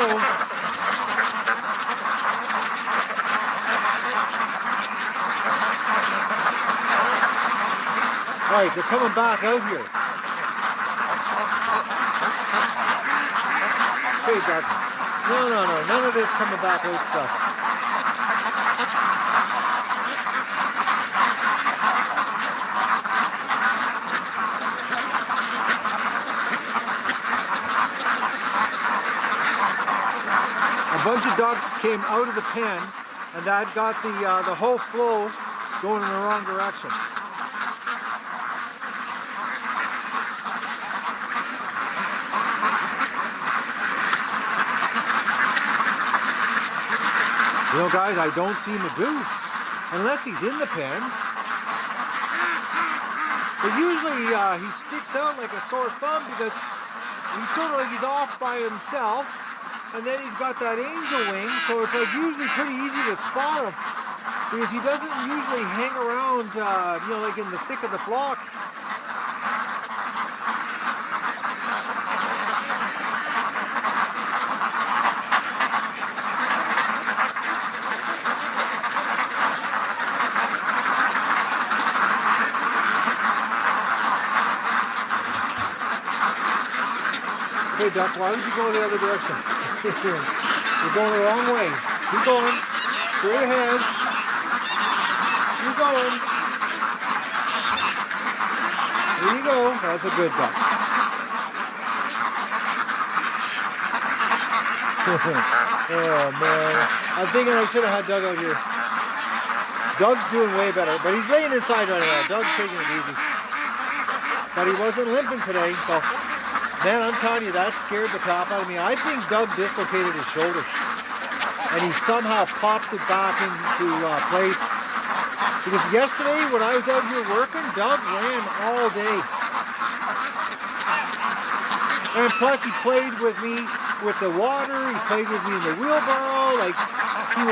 All right, they're coming back out here. Hey, ducks. No, none of this coming back out stuff. A bunch of ducks came out of the pen, and that got the whole flow going in the wrong direction. You know, guys, I don't see Magoo unless he's in the pen. But usually he sticks out like a sore thumb because he's sort of like he's off by himself, and then he's got that angel wing, so it's like usually pretty easy to spot him because he doesn't usually hang around, you know, like in the thick of the flock. Hey, Duck, why would you go the other direction? You're going the wrong way. Keep going. Straight ahead. Keep going. There you go. That's a good duck. Oh, man. I'm thinking I should have had Doug out here. Doug's doing way better, but he's laying inside right now. Doug's taking it easy. But he wasn't limping today, so... Man, I'm telling you, that scared the crap out of me. I think Doug dislocated his shoulder. And he somehow popped it back into place. Because yesterday, when I was out here working, Doug ran all day. And plus, he played with me with the water. He played with me in the wheelbarrow. Like, he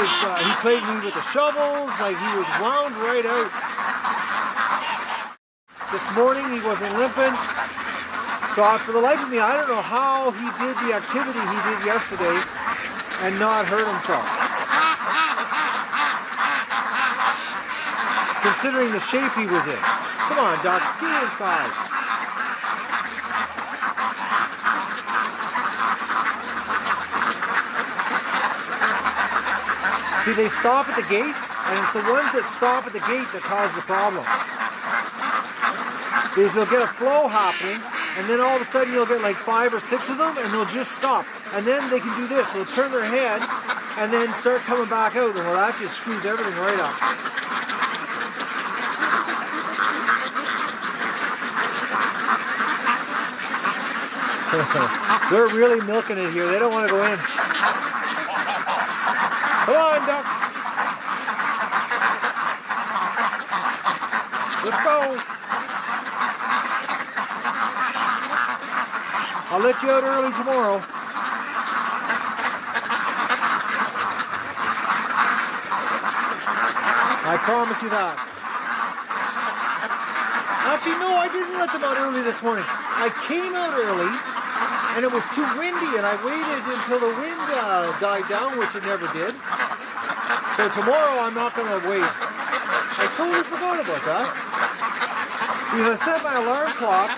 played with me with the shovels. Like, he was wound right out. This morning, he wasn't limping. So for the life of me, I don't know how he did the activity he did yesterday and not hurt himself. Considering the shape he was in. Come on, Doc, ski inside. See, they stop at the gate, and it's the ones that stop at the gate that cause the problem. Because they'll get a flow happening, and then all of a sudden you'll get like 5 or 6 of them, and they'll just stop. And then they can do this. They'll turn their head, and then start coming back out. And well, that just screws everything right up. They're really milking it here. They don't want to go in. Come on, ducks. Let's go. I'll let you out early tomorrow. I promise you that. Actually, no, I didn't let them out early this morning. I came out early, and it was too windy, and I waited until the wind died down, which it never did. So tomorrow, I'm not going to wait. I totally forgot about that. Because I set my alarm clock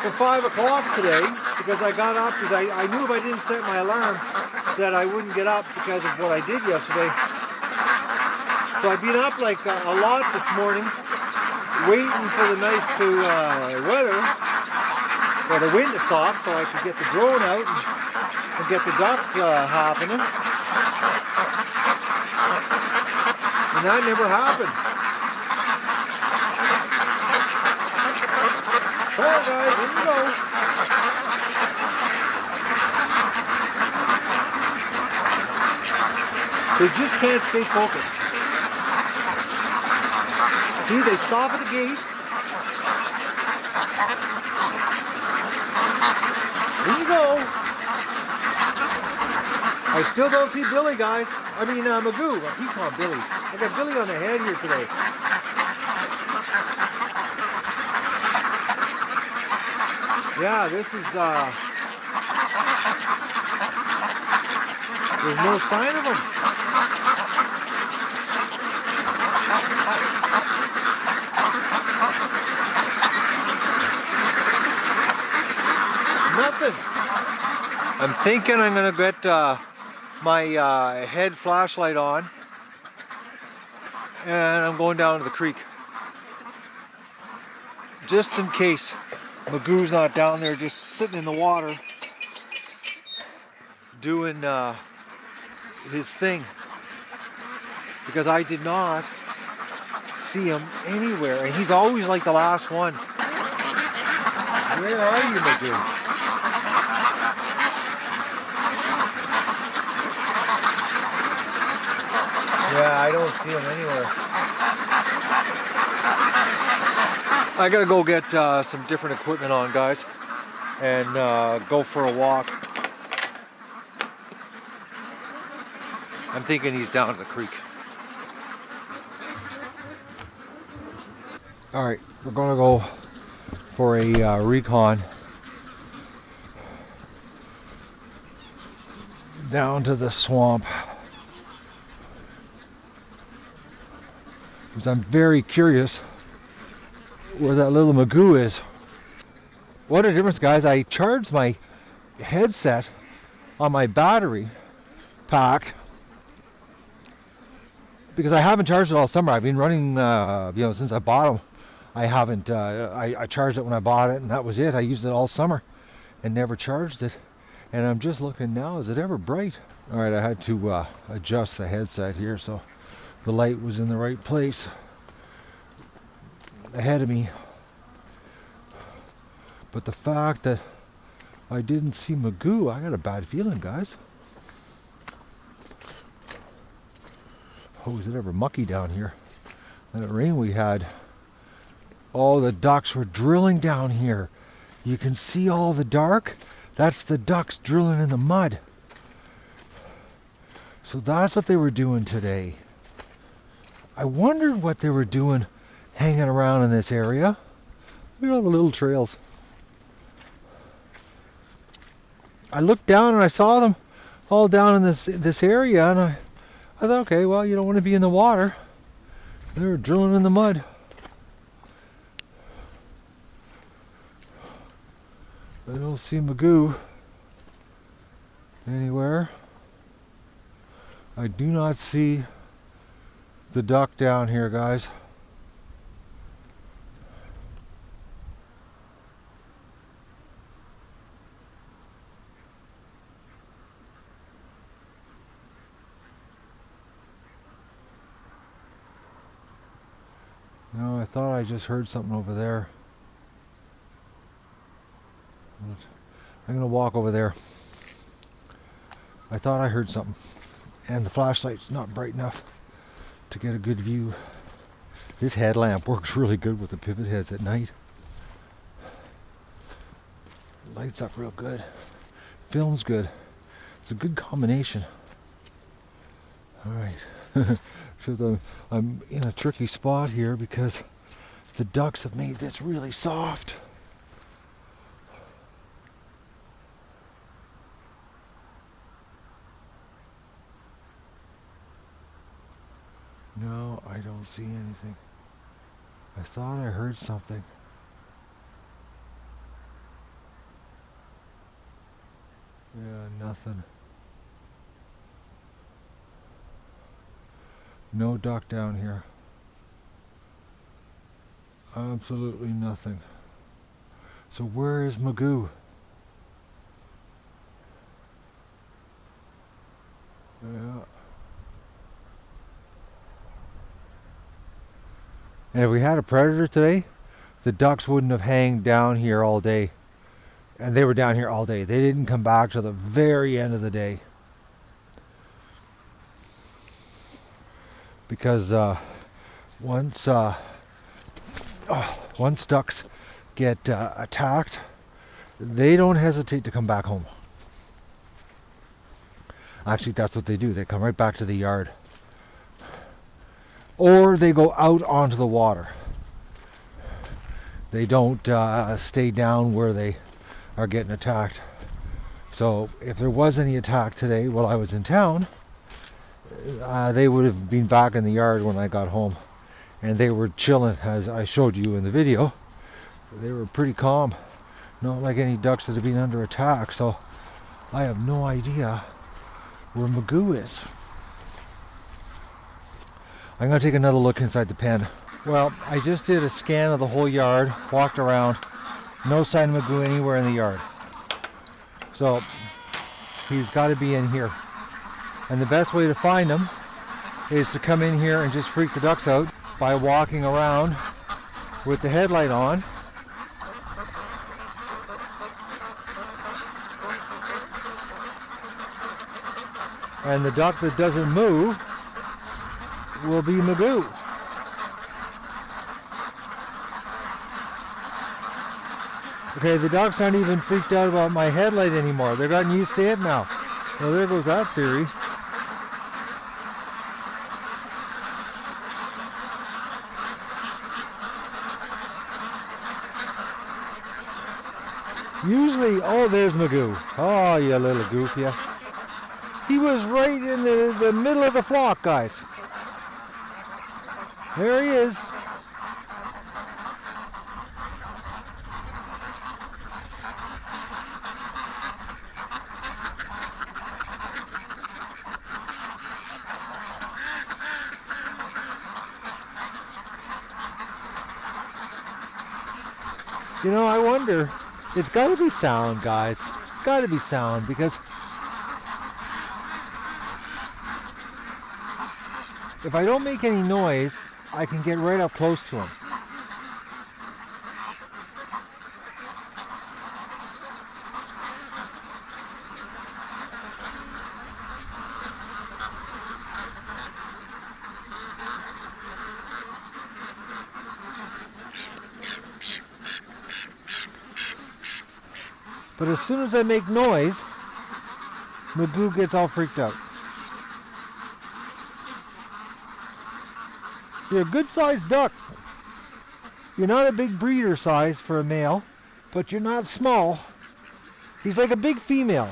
for 5 o'clock today, because I got up, because I knew if I didn't set my alarm that I wouldn't get up because of what I did yesterday. So I've been up like a lot this morning, waiting for the nice weather, or the wind to stop, so I could get the drone out and get the ducks happening. And that never happened. Come on, guys, in you go. They just can't stay focused. See, they stop at the gate. In you go. I still don't see Billy, guys. I mean, Magoo. I keep calling Billy. I got Billy on the head here today. Yeah, this is, there's no sign of him. Nothing. I'm thinking I'm going to get my head flashlight on, and I'm going down to the creek. Just in case Magoo's not down there just sitting in the water doing his thing, because I did not see him anywhere, and he's always like the last one. Where are you, Magoo? Yeah, I don't see them anywhere. I gotta go get some different equipment on, guys, and go for a walk. I'm thinking he's down to the creek. All right, we're gonna go for a recon down to the swamp, because I'm very curious where that little magoo is. What a difference, guys. I charged my headset on my battery pack because I haven't charged it all summer. I've been running, since I bought them. I haven't, I charged it when I bought it, and that was it. I used it all summer and never charged it. And I'm just looking now, is it ever bright? All right, I had to adjust the headset here so the light was in the right place ahead of me. But the fact that I didn't see magoo, I got a bad feeling, guys. Oh, is it ever mucky down here? That rain we had. Oh, the ducks were drilling down here. You can see all the dark. That's the ducks drilling in the mud. So that's what they were doing today. I wondered what they were doing hanging around in this area. Look at all the little trails. I looked down and I saw them all down in this area, and I thought, okay, well, you don't want to be in the water. They were drilling in the mud. I don't see magoo anywhere. I do not see the duck down here, guys. No, I thought I just heard something over there. I'm gonna walk over there. I thought I heard something, and the flashlight's not bright enough to get a good view. This headlamp works really good with the pivot heads at night. Lights up real good. Film's good. It's a good combination. All right. So I'm in a tricky spot here because the ducks have made this really soft. No, I don't see anything. I thought I heard something. Yeah, nothing. No duck down here. Absolutely nothing. So where is magoo? Yeah. And if we had a predator today, the ducks wouldn't have hanged down here all day. And they were down here all day. They didn't come back till the very end of the day. Because once ducks get attacked, they don't hesitate to come back home. Actually, that's what they do. They come right back to the yard. Or they go out onto the water. They don't stay down where they are getting attacked. So if there was any attack today while I was in town, they would have been back in the yard when I got home. And they were chilling, as I showed you in the video. They were pretty calm. Not like any ducks that have been under attack. So I have no idea where magoo is. I'm going to take another look inside the pen. Well, I just did a scan of the whole yard, walked around. No sign of magoo anywhere in the yard. So he's got to be in here. And the best way to find him is to come in here and just freak the ducks out by walking around with the headlight on. And the duck that doesn't move will be Magoo. Okay, the ducks aren't even freaked out about my headlight anymore. They're gotten used to it now. Well, there goes that theory. Usually, oh, there's Magoo. Oh, you little goof, yeah. He was right in the middle of the flock, guys. There he is. You know, I wonder, it's got to be sound, guys. It's got to be sound, because if I don't make any noise, I can get right up close to him. But as soon as I make noise, Magoo gets all freaked out. You're a good-sized duck. You're not a big breeder size for a male, but you're not small. He's like a big female.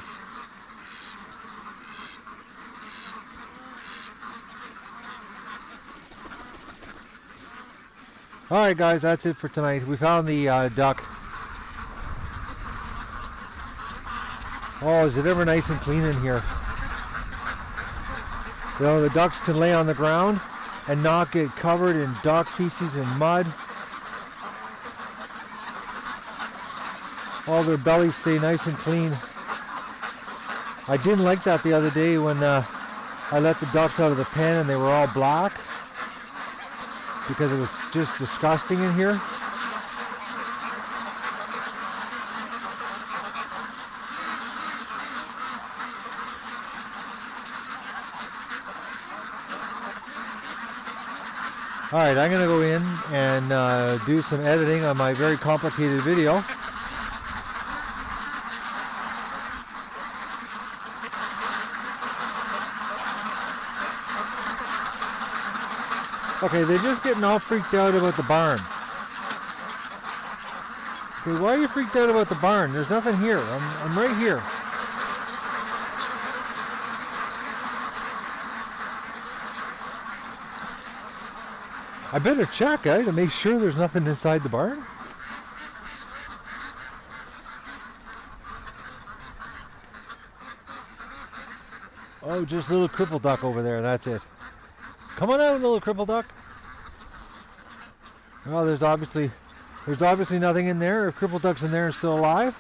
All right, guys, that's it for tonight. We found the duck. Oh, is it ever nice and clean in here? You know, the ducks can lay on the ground and not get covered in duck feces and mud. All their bellies stay nice and clean. I didn't like that the other day when I let the ducks out of the pen and they were all black, because it was just disgusting in here. All right, I'm gonna go in and do some editing on my very complicated video. Okay, they're just getting all freaked out about the barn. Okay, why are you freaked out about the barn? There's nothing here. I'm right here. I better check, to make sure there's nothing inside the barn. Oh, just a little cripple duck over there, that's it. Come on out, little cripple duck. Well, there's obviously nothing in there. If cripple duck's in there and still alive.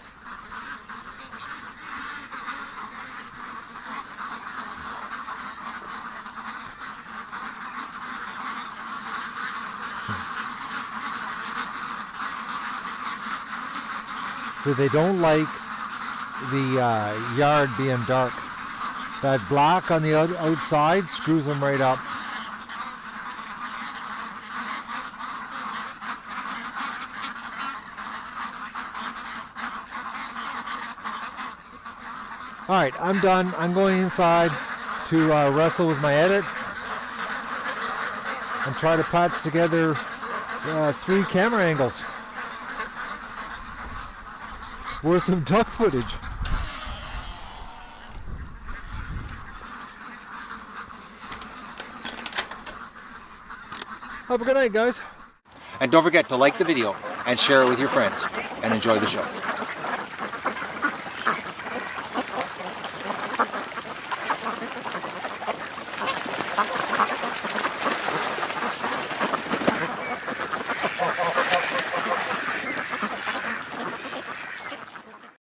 So they don't like the yard being dark. That black on the outside screws them right up. All right, I'm done. I'm going inside to wrestle with my edit and try to patch together 3 camera angles worth of duck footage. Have a good night, guys. And don't forget to like the video and share it with your friends, and enjoy the show.